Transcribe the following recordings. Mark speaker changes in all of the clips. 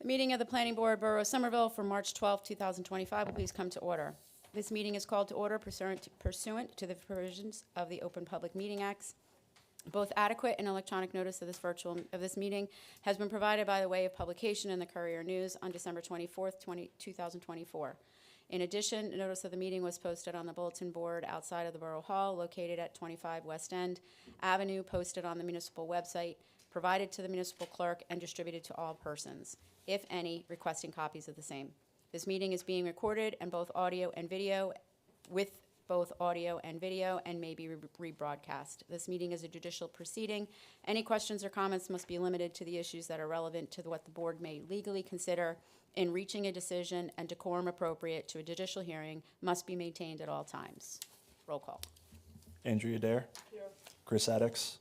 Speaker 1: Meeting of the Planning Board, Borough of Somerville for March 12, 2025 will please come to order. This meeting is called to order pursuant to the provisions of the Open Public Meeting Acts. Both adequate and electronic notice of this meeting has been provided by the way of publication in the Courier News on December 24th, 2024. In addition, a notice of the meeting was posted on the bulletin board outside of the Borough Hall located at 25 West End Avenue, posted on the municipal website, provided to the municipal clerk, and distributed to all persons, if any, requesting copies of the same. This meeting is being recorded and both audio and video, and may be rebroadcast. This meeting is a judicial proceeding. Any questions or comments must be limited to the issues that are relevant to what the board may legally consider in reaching a decision, and decorum appropriate to a judicial hearing must be maintained at all times. Roll call.
Speaker 2: Andrea Dare. Here. Chris Addix.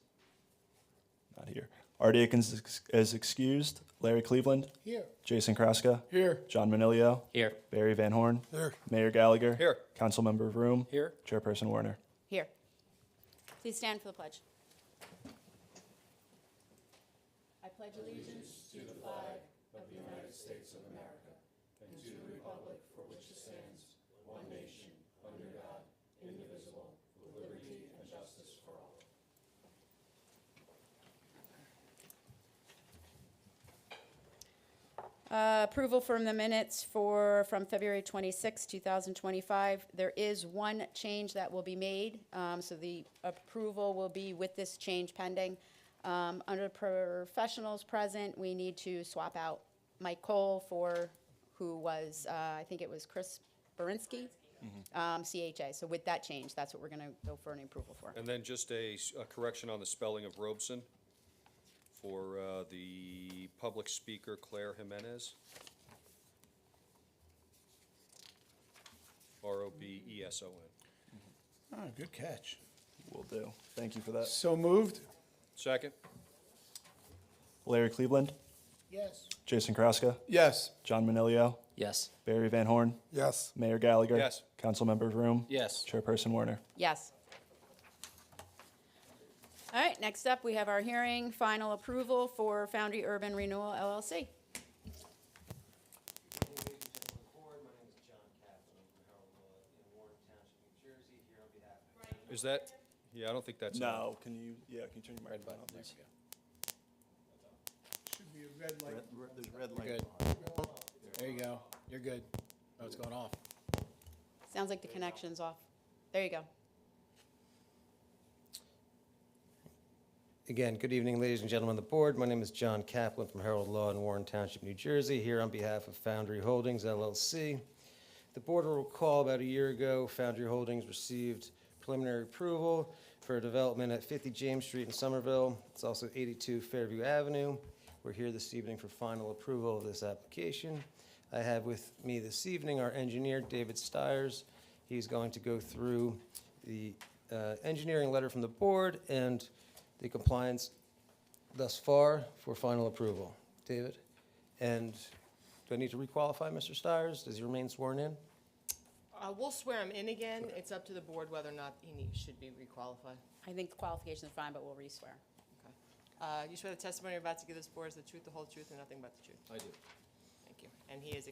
Speaker 2: Not here. Artie Akins is excused. Larry Cleveland.
Speaker 3: Here.
Speaker 2: Jason Kraska.
Speaker 3: Here.
Speaker 2: John Manilio.
Speaker 4: Here.
Speaker 2: Barry Van Horn.
Speaker 3: Here.
Speaker 2: Mayor Gallagher.
Speaker 4: Here.
Speaker 2: Councilmember Vroom.
Speaker 4: Here.
Speaker 2: Chairperson Warner.
Speaker 1: Here. Please stand for the pledge. I pledge allegiance to the flag of the United States of America and to the republic for which it stands, one nation, under God, indivisible, with liberty and justice for all. Approval from the minutes from February 26, 2025. There is one change that will be made, so the approval will be with this change pending. Under professionals present, we need to swap out Mike Cole for who was, I think it was Chris Berinsky, CHA. So with that change, that's what we're going to go for an approval for.
Speaker 5: And then just a correction on the spelling of Robeson for the public speaker, Claire Jimenez. Robeson.
Speaker 3: Oh, good catch.
Speaker 2: Will do. Thank you for that.
Speaker 3: So moved?
Speaker 5: Second?
Speaker 2: Larry Cleveland.
Speaker 3: Yes.
Speaker 2: Jason Kraska.
Speaker 3: Yes.
Speaker 2: John Manilio.
Speaker 4: Yes.
Speaker 2: Barry Van Horn.
Speaker 3: Yes.
Speaker 2: Mayor Gallagher.
Speaker 5: Yes.
Speaker 2: Councilmember Vroom.
Speaker 4: Yes.
Speaker 2: Chairperson Warner.
Speaker 1: Yes. All right, next up, we have our hearing, final approval for Foundry Urban Renewal LLC.
Speaker 5: Is that? Yeah, I don't think that's.
Speaker 2: No, can you turn your microphone on, please?
Speaker 3: Should be a red light.
Speaker 2: There's red light.
Speaker 6: Good. There you go. You're good. Oh, it's going off.
Speaker 1: Sounds like the connection's off. There you go.
Speaker 6: Again, good evening, ladies and gentlemen of the board. My name is John Kaplan from Herald Law in Warren Township, New Jersey, here on behalf of Foundry Holdings, LLC. The board will recall about a year ago, Foundry Holdings received preliminary approval for a development at 50 James Street in Somerville. It's also 82 Fairview Avenue. We're here this evening for final approval of this application. I have with me this evening our engineer, David Stiers. He's going to go through the engineering letter from the board and the compliance thus far for final approval. David? And do I need to requalify Mr. Stiers? Does he remain sworn in?
Speaker 7: We'll swear him in again. It's up to the board whether or not he should be requalified.
Speaker 1: I think the qualification is fine, but we'll re-swear.
Speaker 7: Okay. You swear the testimony you're about to give this board is the truth, the whole truth, and nothing but the truth?
Speaker 4: I do.
Speaker 7: Thank you. And he is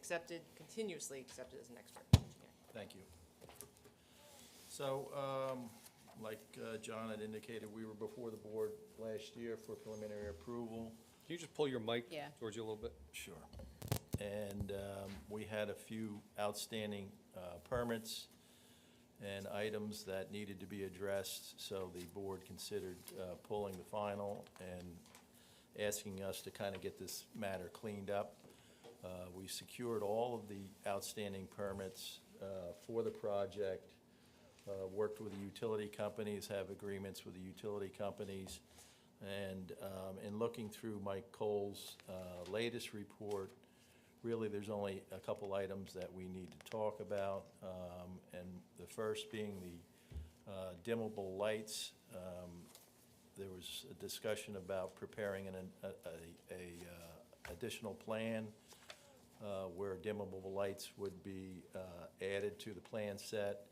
Speaker 7: continuously accepted as an expert engineer.
Speaker 8: Thank you. So, like John had indicated, we were before the board last year for preliminary approval.
Speaker 5: Can you just pull your mic
Speaker 1: Yeah.
Speaker 5: towards you a little bit?
Speaker 8: Sure. And we had a few outstanding permits and items that needed to be addressed, so the board considered pulling the final and asking us to kind of get this matter cleaned up. We secured all of the outstanding permits for the project, worked with the utility companies, have agreements with the utility companies, and in looking through Mike Cole's latest report, really there's only a couple items that we need to talk about, and the first being the dimmable lights. There was a discussion about preparing an additional plan where dimmable lights would be added to the plan set.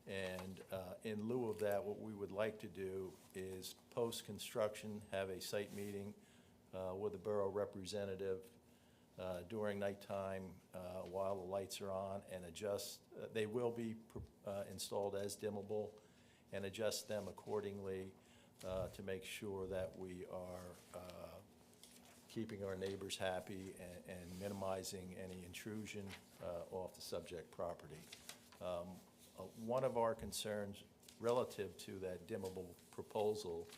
Speaker 8: And in lieu of that, what we would like to do is post-construction, have a site meeting with the borough representative during nighttime while the lights are on and adjust. They will be installed as dimmable and adjust them accordingly to make sure that we are keeping our neighbors happy and minimizing any intrusion off the subject property. One of our concerns relative to that dimmable proposal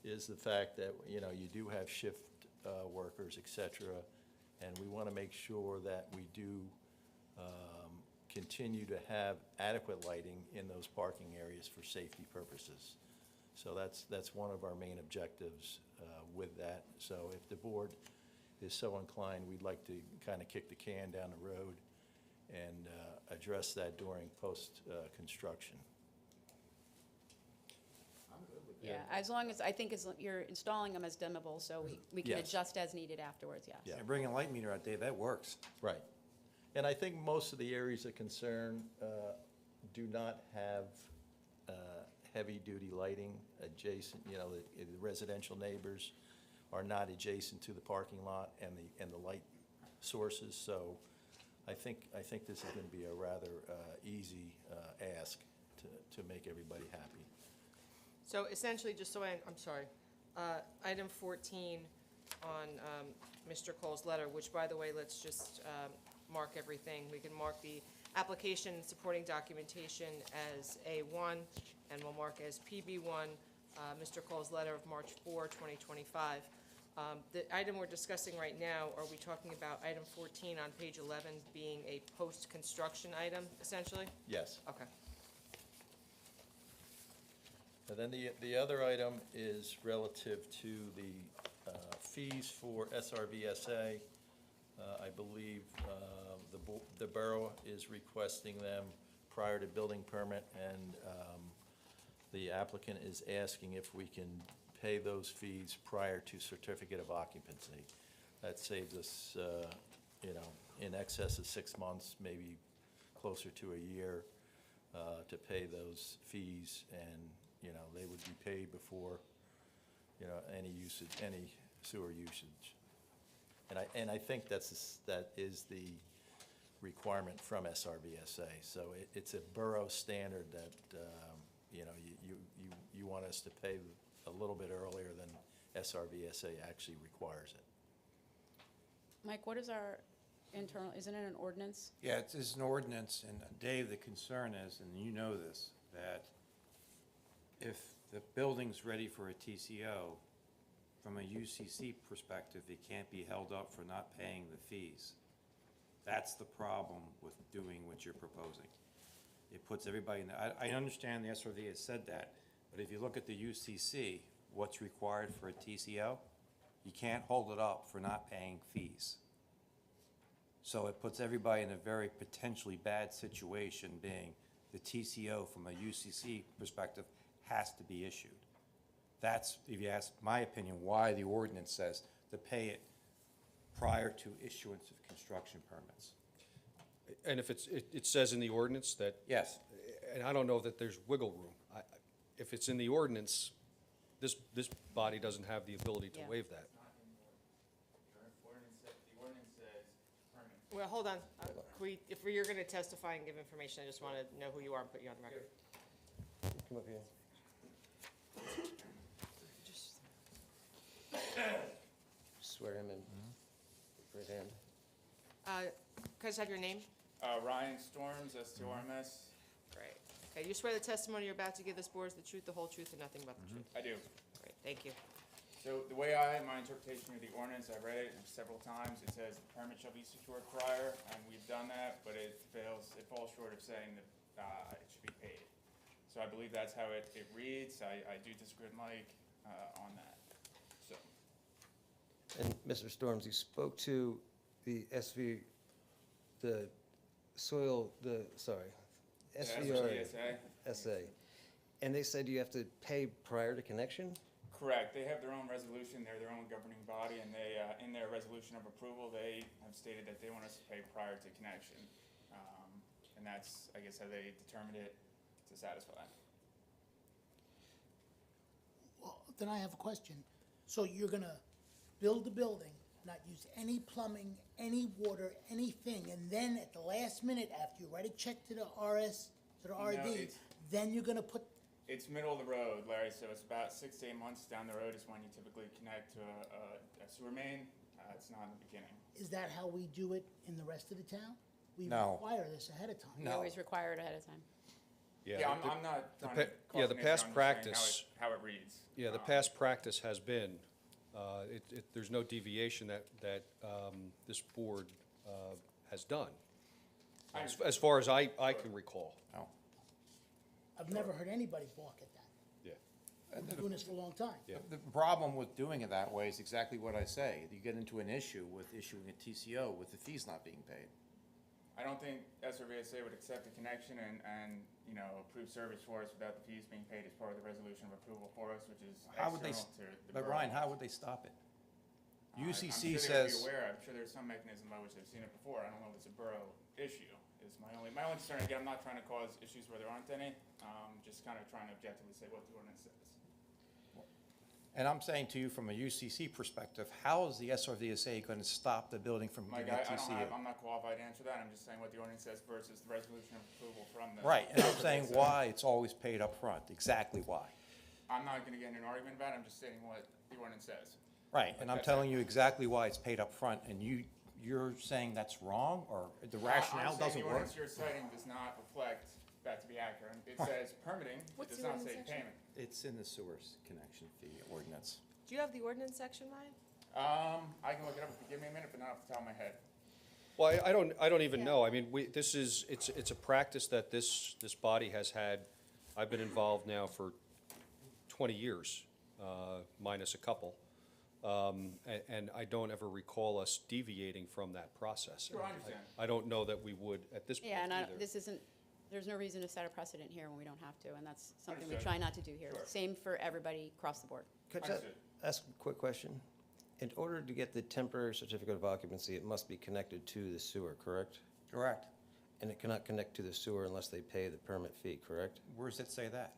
Speaker 8: is the fact that, you know, you do have shift workers, et cetera, and we want to make sure that we do continue to have adequate lighting in those parking areas for safety purposes. So that's one of our main objectives with that. So if the board is so inclined, we'd like to kind of kick the can down the road and address that during post-construction.
Speaker 1: Yeah, as long as, I think as you're installing them as dimmable, so we can
Speaker 8: Yes.
Speaker 1: adjust as needed afterwards, yes.
Speaker 8: Yeah.
Speaker 4: And bringing a light meter out, Dave, that works.
Speaker 8: Right. And I think most of the areas of concern do not have heavy-duty lighting adjacent, you know, the residential neighbors are not adjacent to the parking lot and the light sources, so I think this is going to be a rather easy ask to make everybody happy.
Speaker 7: So essentially, just so I'm sorry, item 14 on Mr. Cole's letter, which, by the way, let's just mark everything. We can mark the application and supporting documentation as A1, and we'll mark as PB1, Mr. Cole's letter of March 4, 2025. The item we're discussing right now, are we talking about item 14 on page 11 being a post-construction item, essentially?
Speaker 8: Yes.
Speaker 7: Okay.
Speaker 8: And then the other item is relative to the fees for SRVSA. I believe the borough is requesting them prior to building permit, and the applicant is asking if we can pay those fees prior to certificate of occupancy. That saves us, you know, in excess of 6 months, maybe closer to a year, to pay those fees, and you know, they would be paid before, you know, any usage, any sewer usage. And I think that is the requirement from SRVSA. So it's a borough standard that, you know, you want us to pay a little bit earlier than SRVSA actually requires it.
Speaker 1: Mike, what is our internal, isn't it an ordinance?
Speaker 4: Yeah, it's an ordinance, and Dave, the concern is, and you know this, that if the building's ready for a TCO, from a UCC perspective, it can't be held up for not paying the fees. That's the problem with doing what you're proposing. It puts everybody in, I understand the SRV has said that, but if you look at the UCC, what's required for a TCO, you can't hold it up for not paying fees. So it puts everybody in a very potentially bad situation, being the TCO from a UCC perspective has to be issued. That's, if you ask my opinion, why the ordinance says to pay it prior to issuance of construction permits.
Speaker 5: And if it says in the ordinance that,
Speaker 4: Yes.
Speaker 5: and I don't know that there's wiggle room. If it's in the ordinance, this body doesn't have the ability to
Speaker 1: Yeah.
Speaker 5: waive that.
Speaker 9: The ordinance says permit.
Speaker 7: Well, hold on. If you're going to testify and give information, I just want to know who you are and put you on the record.
Speaker 6: Come up here. Swear him in. Right hand.
Speaker 7: Can I just have your name?
Speaker 9: Ryan Storms, S-T-O-R-M-S.
Speaker 7: Great. Okay, you swear the testimony you're about to give this board is the truth, the whole truth, and nothing but the truth?
Speaker 9: I do.
Speaker 7: Great, thank you.
Speaker 9: So the way my interpretation of the ordinance, I've read it several times, it says the permit shall be secured prior, and we've done that, but it falls short of saying that it should be paid. So I believe that's how it reads. I do disagree with Mike on that, so.
Speaker 6: And Mr. Storms, you spoke to the SVRSA, and they said you have to pay prior to connection?
Speaker 9: Correct. They have their own resolution. They're their own governing body, and they, in their resolution of approval, they have stated that they want us to pay prior to connection. And that's, I guess, how they determined it to satisfy.
Speaker 3: Well, then I have a question. So you're gonna build the building, not use any plumbing, any water, anything, and then at the last minute, after you write a check to the to the RD,
Speaker 9: it's-
Speaker 3: then you're gonna put,
Speaker 9: It's middle of the road, Larry, so it's about 6 to 8 months down the road is when you typically connect to a sewer main. It's not in the beginning.
Speaker 3: is that how we do it in the rest of the town? We
Speaker 4: No.
Speaker 3: require this ahead of time.
Speaker 1: We
Speaker 4: No.
Speaker 1: always require it ahead of time.
Speaker 9: Yeah, I'm not trying
Speaker 5: pa-
Speaker 9: to cause
Speaker 5: yeah,
Speaker 9: an
Speaker 5: the
Speaker 9: issue,
Speaker 5: past
Speaker 9: I'm just saying
Speaker 5: practice-
Speaker 9: how it reads.
Speaker 5: Yeah, the past practice has been, there's no deviation that this board has done, as far as I can recall.
Speaker 4: No.
Speaker 3: I've never heard anybody balk at that.
Speaker 5: Yeah.
Speaker 3: I've been doing this for a long time.
Speaker 5: Yeah.
Speaker 4: The problem with doing it that way is exactly what I say. You get into an issue with issuing a TCO with the fees not being paid.
Speaker 9: I don't think SRVSA would accept the connection and, you know, approve service for us without the fees being paid as part of the resolution of approval for us, which is
Speaker 4: How would they,
Speaker 9: external to the
Speaker 4: but
Speaker 9: borough.
Speaker 4: Ryan, how would they stop it?
Speaker 9: I'm
Speaker 4: UCC
Speaker 9: sure they would
Speaker 4: says,
Speaker 9: be aware. I'm sure there's some mechanism by which they've seen it before. I don't know if it's a borough issue, is my only concern. Again, I'm not trying to cause issues where there aren't any, just kind of trying to objectively say what the ordinance says.
Speaker 4: and I'm saying to you from a UCC perspective, how is the SRVSA going to stop the building from
Speaker 9: Mike,
Speaker 4: getting a
Speaker 9: I don't have,
Speaker 4: TCO?
Speaker 9: I'm not qualified to answer that. I'm just saying what the ordinance says versus the resolution of approval from the.
Speaker 4: Right, and I'm saying
Speaker 9: SRVSA.
Speaker 4: why it's always paid up front. Exactly why.
Speaker 9: I'm not gonna get in an argument about it. I'm just stating what the ordinance says.
Speaker 4: Right, and I'm telling you exactly why it's paid up front, and you're saying that's wrong, or the rationale
Speaker 9: I'm saying
Speaker 4: doesn't
Speaker 9: the
Speaker 4: work?
Speaker 9: ordinance you're citing does not reflect that to be accurate. It says permitting, it
Speaker 1: What's
Speaker 9: does
Speaker 1: the
Speaker 9: not say
Speaker 1: ordinance section?
Speaker 9: payment.
Speaker 4: It's in the sewers connection fee ordinance.
Speaker 7: Do you have the ordinance section, Ryan?
Speaker 9: I can look it up if you give me a minute, but not off the top of my head.
Speaker 5: Well, I don't even know. I mean, it's a practice that this body has had. I've been involved now for 20 years, minus a couple. And I don't ever recall us deviating from that process.
Speaker 9: Sure, I understand.
Speaker 5: I don't know that we would at this point
Speaker 1: Yeah, and
Speaker 5: either.
Speaker 1: this isn't, there's no reason to set a precedent here when we don't have to, and that's something we
Speaker 9: Understood.
Speaker 1: try not to do here.
Speaker 9: Sure.
Speaker 1: Same for everybody across the board.
Speaker 6: Could I just
Speaker 9: Understood.
Speaker 6: ask a quick question? In order to get the temporary certificate of occupancy, it must be connected to the sewer, correct?
Speaker 4: Correct.
Speaker 6: And it cannot connect to the sewer unless they pay the permit fee, correct?
Speaker 4: Where does it say that?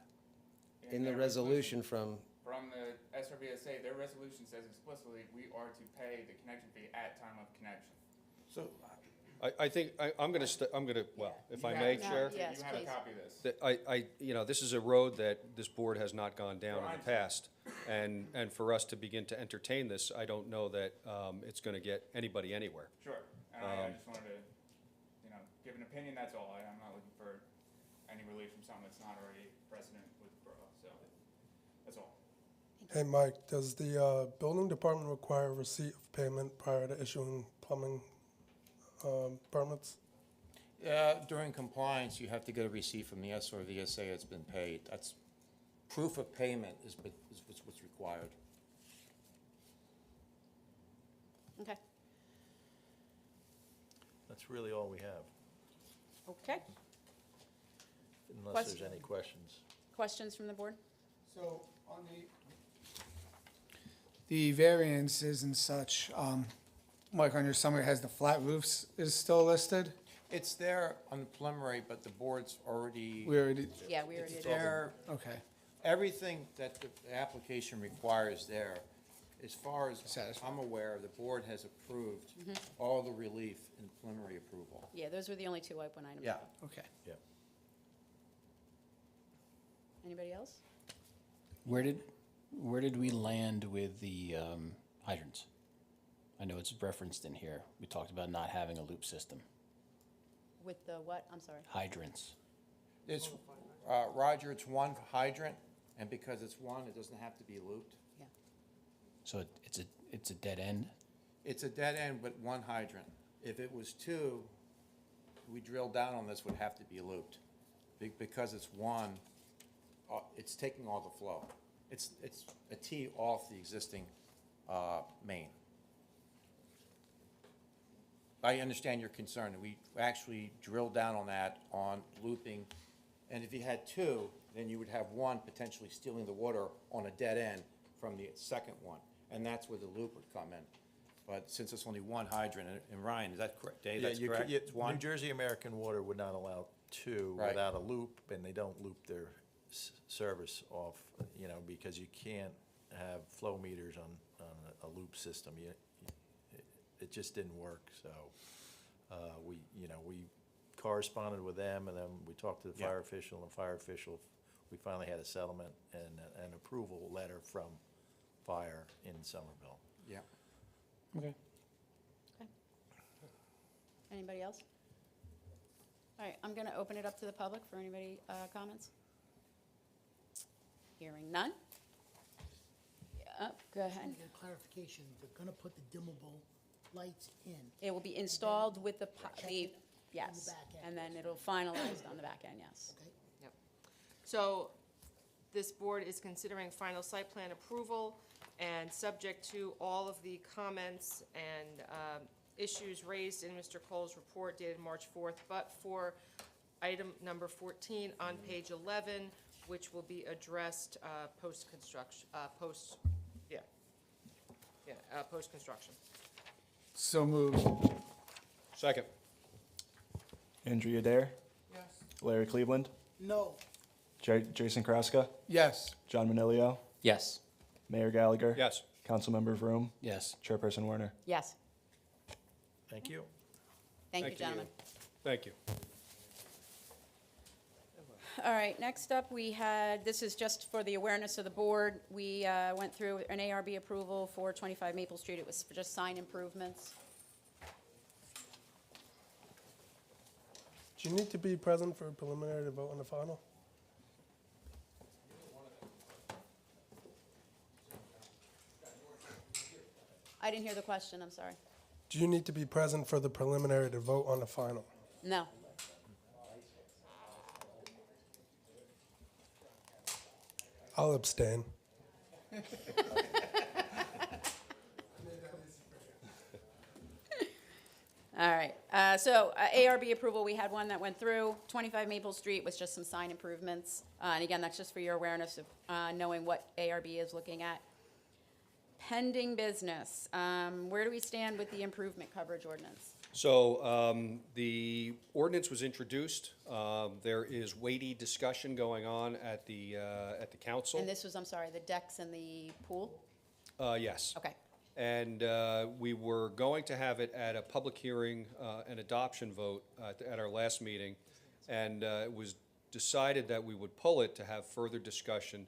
Speaker 6: In the
Speaker 9: their
Speaker 6: resolution from,
Speaker 9: From the SRVSA, their resolution says explicitly, we are to pay the connection fee at time of connection.
Speaker 4: So,
Speaker 5: I think, I'm gonna, well, if I
Speaker 9: You
Speaker 5: may,
Speaker 9: have-
Speaker 5: Chair?
Speaker 1: Yes,
Speaker 9: You have a
Speaker 1: please.
Speaker 9: copy of this.
Speaker 5: that you know, this is a road that this board has not gone down in
Speaker 9: Well, I
Speaker 5: the past. And for us to begin to entertain this, I don't know that it's gonna get anybody anywhere.
Speaker 9: Sure, and I just wanted to, you know, give an opinion, that's all. I'm not looking for any relief from something that's not already precedent with the borough, so, that's all.
Speaker 10: Hey, Mike, does the building department require receipt of payment prior to issuing plumbing permits?
Speaker 4: during compliance, you have to get a receipt from the SRVSA it's been paid. That's, proof of payment is what's required.
Speaker 1: Okay,
Speaker 8: That's really all we have,
Speaker 1: okay.
Speaker 8: unless there's
Speaker 1: Question.
Speaker 8: any questions.
Speaker 1: Questions from the board?
Speaker 3: So on the variances and such, Mike, on your summary, has the flat roofs is still listed?
Speaker 4: It's there on the preliminary, but the board's already,
Speaker 3: We already,
Speaker 1: Yeah, we already
Speaker 4: it's
Speaker 1: did.
Speaker 4: there.
Speaker 3: okay.
Speaker 4: Everything that the application requires there, as far as
Speaker 3: Satisfied.
Speaker 4: I'm aware, the board has approved all the relief in preliminary approval.
Speaker 1: Yeah, those were the only two open items.
Speaker 4: Yeah.
Speaker 3: Okay.
Speaker 8: Yeah.
Speaker 1: Anybody else?
Speaker 11: Where did we land with the hydrants? I know it's referenced in here. We talked about not having a loop system.
Speaker 1: With the what? I'm sorry.
Speaker 11: Hydrants.
Speaker 4: It's, Roger, it's one hydrant, and because it's one, it doesn't have to be looped.
Speaker 1: Yeah.
Speaker 11: So it's a dead end.
Speaker 4: It's a dead end, but one hydrant. If it was two, we drill down on this, would have to be looped. Because it's one, it's taking all the flow. It's a tee off the existing main. I understand your concern, and we actually drilled down on that, on looping. And if you had two, then you would have one potentially stealing the water on a dead end from the second one. And that's where the loop would come in. But since it's only one hydrant, and Ryan, is that correct? Dave, that's
Speaker 8: Yeah,
Speaker 4: correct? It's
Speaker 8: New
Speaker 4: one?
Speaker 8: Jersey American Water would not allow two
Speaker 4: Right.
Speaker 8: without a loop, and they don't loop their service off, because you can't have flow meters on a loop system. it just didn't work, so, we corresponded with them, and then we talked to the
Speaker 4: Yeah.
Speaker 8: fire official, and the fire official, we finally had a settlement and an approval letter from fire in Somerville.
Speaker 4: Yeah.
Speaker 11: Okay.
Speaker 1: Anybody else? All right, I'm going to open it up to the public for anybody, comments. Hearing none. Go
Speaker 3: I
Speaker 1: ahead.
Speaker 3: get a clarification, they're gonna put the dimmable lights in.
Speaker 1: It will be installed with the,
Speaker 3: Check it on
Speaker 1: yes,
Speaker 3: the back end.
Speaker 1: and then it'll finalized on the back end, yes.
Speaker 3: Okay?
Speaker 7: Yep. So this board is considering final site plan approval and subject to all of the comments and issues raised in Mr. Cole's report dated March 4th, but for item number 14 on page 11, which will be addressed post-construction, post-construction.
Speaker 9: So moved.
Speaker 5: Second.
Speaker 2: Andrea Dare,
Speaker 3: Yes.
Speaker 2: Larry Cleveland,
Speaker 3: No.
Speaker 2: Jason Kraska,
Speaker 9: Yes.
Speaker 2: John Manilio,
Speaker 11: Yes.
Speaker 2: Mayor Gallagher.
Speaker 5: Yes.
Speaker 2: Councilmember Vroom,
Speaker 11: Yes.
Speaker 2: Chairperson Warner.
Speaker 1: Yes,
Speaker 8: Thank you.
Speaker 1: thank you,
Speaker 5: Thank you.
Speaker 1: gentlemen.
Speaker 5: Thank you.
Speaker 1: All right, next up, we had, this is just for the awareness of the board. We went through an ARB approval for 25 Maple Street. It was for just sign improvements.
Speaker 10: Do you need to be present for a preliminary to vote on the final?
Speaker 1: I didn't hear the question, I'm sorry.
Speaker 10: Do you need to be present for the preliminary to vote on the final?
Speaker 1: No.
Speaker 10: I'll abstain.
Speaker 1: All right, so ARB approval, we had one that went through. 25 Maple Street was just some sign improvements. And again, that's just for your awareness of knowing what ARB is looking at. Pending business, where do we stand with the improvement coverage ordinance?
Speaker 5: So the ordinance was introduced. There is weighty discussion going on at the council.
Speaker 1: And this was, I'm sorry, the decks and the pool?
Speaker 5: Yes.
Speaker 1: Okay,
Speaker 5: And we were going to have it at a public hearing and adoption vote at our last meeting. And it was decided that we would pull it to have further discussion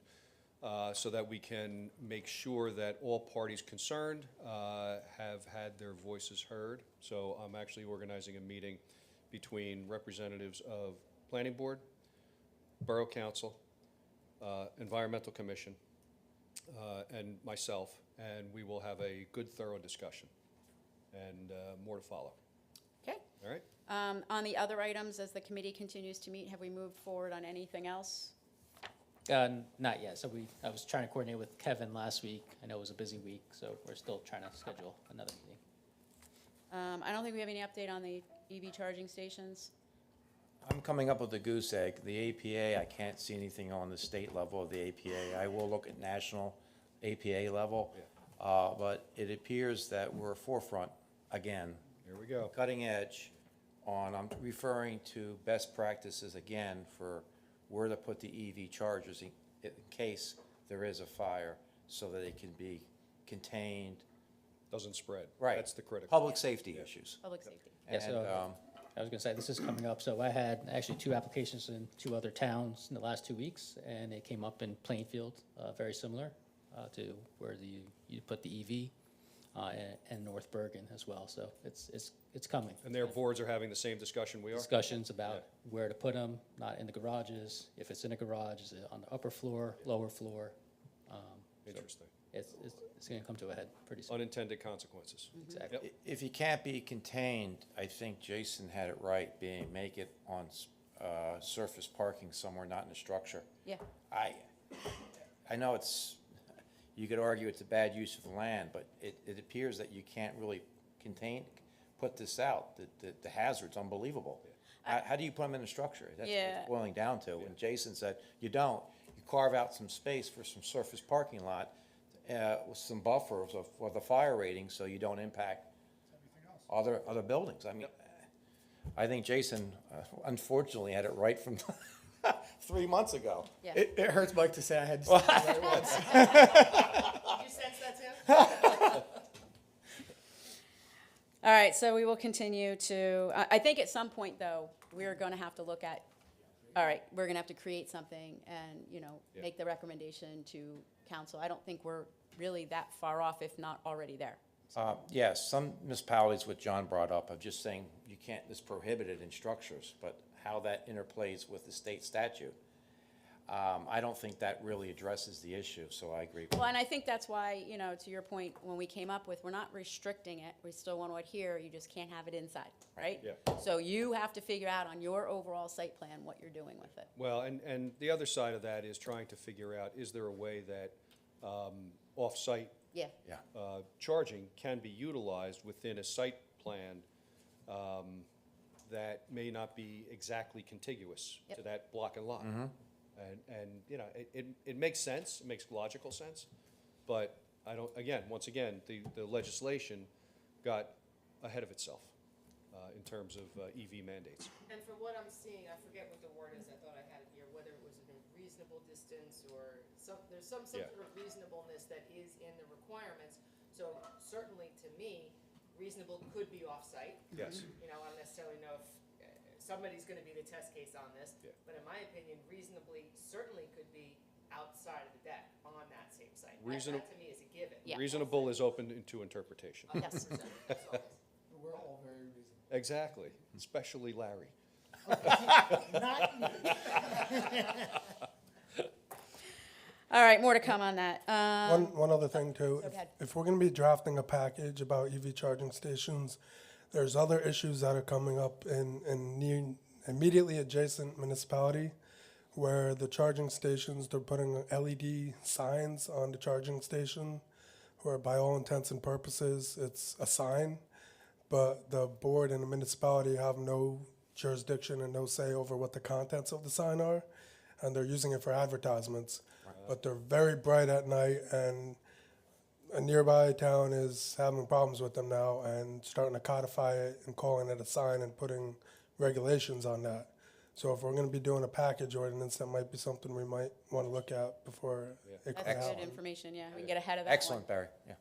Speaker 5: so that we can make sure that all parties concerned have had their voices heard. So I'm actually organizing a meeting between representatives of Planning Board, Borough Council, Environmental Commission, and myself, and we will have a good, thorough discussion, and more to follow.
Speaker 1: okay.
Speaker 5: All right?
Speaker 1: On the other items, as the committee continues to meet, have we moved forward on anything else?
Speaker 11: Not yet. So I was trying to coordinate with Kevin last week. I know it was a busy week, so we're still trying to schedule another meeting.
Speaker 1: I don't think we have any update on the EV charging stations.
Speaker 4: I'm coming up with a goose egg. The APA, I can't see anything on the state level of the APA. I will look at national APA level, but it appears that we're forefront again.
Speaker 5: Here we go.
Speaker 4: Cutting edge on, I'm referring to best practices again for where to put the EV chargers in case there is a fire, so that it can be contained.
Speaker 5: Doesn't spread.
Speaker 4: Right.
Speaker 5: That's the critical.
Speaker 4: Public safety issues.
Speaker 1: Public safety.
Speaker 11: Yeah, so
Speaker 4: And,
Speaker 11: I was going to say, this is coming up. So I had actually 2 applications in 2 other towns in the last 2 weeks, and it came up in Plainfield, very similar to where you put the EV, and North Bergen as well. So it's coming.
Speaker 5: And their boards are having the same discussion we are?
Speaker 11: Discussions about where to put them, not in the garages. If it's in a garage, is it on the upper floor, lower floor?
Speaker 5: Interesting.
Speaker 11: It's going to come to a head pretty soon.
Speaker 5: Unintended consequences.
Speaker 11: Exactly.
Speaker 5: Yep.
Speaker 4: If you can't be contained, I think Jason had it right, make it on surface parking somewhere, not in a structure.
Speaker 1: Yeah.
Speaker 4: I know you could argue it's a bad use of the land, but it appears that you can't really put this out. The hazard's unbelievable. How do you put them in a structure? That's what
Speaker 1: Yeah.
Speaker 4: it's boiling down to. And Jason said, you don't. You carve out some space for some surface parking lot with some buffers for the fire rating, so you don't impact other buildings. I mean, I think Jason, unfortunately, had it right from 3 months ago.
Speaker 1: Yeah.
Speaker 9: It hurts Mike to say I had to say it right once.
Speaker 7: Did you sense that too?
Speaker 1: All right, so we will continue to, I think at some point, though, we're going to have to look at, all right, we're going to have to create something and,
Speaker 5: Yeah.
Speaker 1: make the recommendation to council. I don't think we're really that far off, if not already there.
Speaker 4: Yes, some municipalities, what John brought up, of just saying you can't, it's prohibited in structures, but how that interplays with the state statute, I don't think that really addresses the issue, so I agree.
Speaker 1: Well, and I think that's why, to your point, when we came up with, we're not restricting it, we still want to adhere, you just can't have it inside, right?
Speaker 5: Yeah.
Speaker 1: So you have to figure out on your overall site plan what you're doing with it.
Speaker 5: Well, and the other side of that is trying to figure out, is there a way that off-site
Speaker 1: Yeah.
Speaker 4: Yeah.
Speaker 5: charging can be utilized within a site plan that may not be exactly contiguous to
Speaker 1: Yep.
Speaker 5: that block and lot. And it makes sense, it makes logical sense, but I don't, once again, the legislation got ahead of itself in terms of EV mandates.
Speaker 7: And from what I'm seeing, I forget what the word is, I thought I had it here, whether it was a reasonable distance or there's some
Speaker 5: Yeah.
Speaker 7: sort of reasonableness that is in the requirements. So certainly to me, reasonable could be off-site.
Speaker 5: Yes.
Speaker 7: I don't necessarily know if somebody's gonna be the test case on this.
Speaker 5: Yeah.
Speaker 7: But in my opinion, reasonably certainly could be outside of the deck on that same site.
Speaker 5: Reasonable-
Speaker 7: That to me is a given.
Speaker 1: Yeah.
Speaker 5: Reasonable is open to interpretation.
Speaker 1: Yes.
Speaker 7: 100%, that's all.
Speaker 10: We're all very reasonable.
Speaker 5: Exactly, especially Larry.
Speaker 3: Not you.
Speaker 1: All right, more to come on that.
Speaker 10: One other thing too,
Speaker 1: Go ahead.
Speaker 10: if we're gonna be drafting a package about EV charging stations, there's other issues that are coming up in immediately adjacent municipality where the charging stations, they're putting LED signs on the charging station where by all intents and purposes, it's a sign, but the board and the municipality have no jurisdiction and no say over what the contents of the sign are, and they're using it for advertisements. But they're very bright at night, and a nearby town is having problems with them now and starting to codify it and calling it a sign and putting regulations on that. So if we're gonna be doing a package ordinance, that might be something we might wanna look at before it comes
Speaker 1: That's
Speaker 10: out.
Speaker 1: good information, yeah, we can get ahead of that one.
Speaker 4: Excellent, Barry, yeah.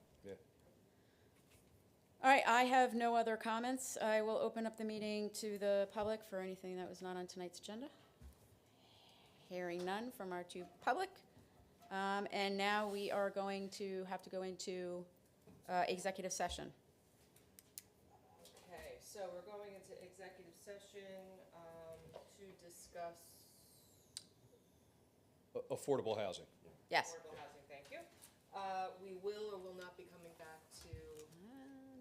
Speaker 1: All right, I have no other comments. I will open up the meeting to the public for anything that was not on tonight's agenda. Hearing none from our two public. And now we are going to have to go into executive session.
Speaker 7: Okay, so we're going into executive session to discuss
Speaker 5: Affordable housing.
Speaker 1: Yes.
Speaker 7: affordable housing, thank you. We will or will not be coming back to,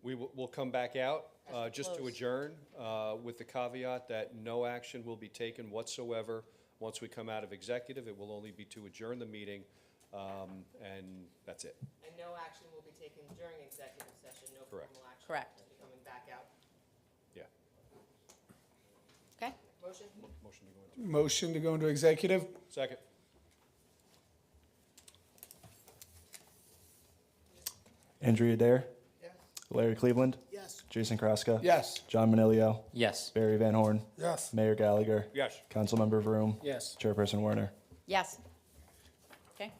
Speaker 5: We'll come back out,
Speaker 1: As we
Speaker 5: just to
Speaker 1: close.
Speaker 5: adjourn, with the caveat that no action will be taken whatsoever. Once we come out of executive, it will only be to adjourn the meeting, and that's it.
Speaker 7: and no action will be taken during executive session, no
Speaker 5: Correct.
Speaker 7: formal action.
Speaker 1: Correct.
Speaker 7: Will be coming back out.
Speaker 5: Yeah.
Speaker 1: Okay?
Speaker 7: Motion?
Speaker 5: Motion to go into.
Speaker 12: Motion to go into executive?
Speaker 5: Second.
Speaker 2: Andrea Dare. Larry Cleveland.
Speaker 3: Yes.
Speaker 2: Jason Kraska.
Speaker 12: Yes.
Speaker 2: John Manilio.
Speaker 11: Yes.
Speaker 2: Barry Van Horn.
Speaker 10: Yes.
Speaker 2: Mayor Gallagher.
Speaker 5: Yes.
Speaker 2: Councilmember Vroom.
Speaker 12: Yes.
Speaker 2: Chairperson Werner.
Speaker 1: Yes. Okay?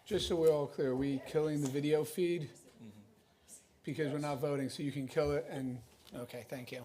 Speaker 12: Just so we're all clear, are we killing the video feed? Because we're not voting, so you can kill it and, okay, thank you.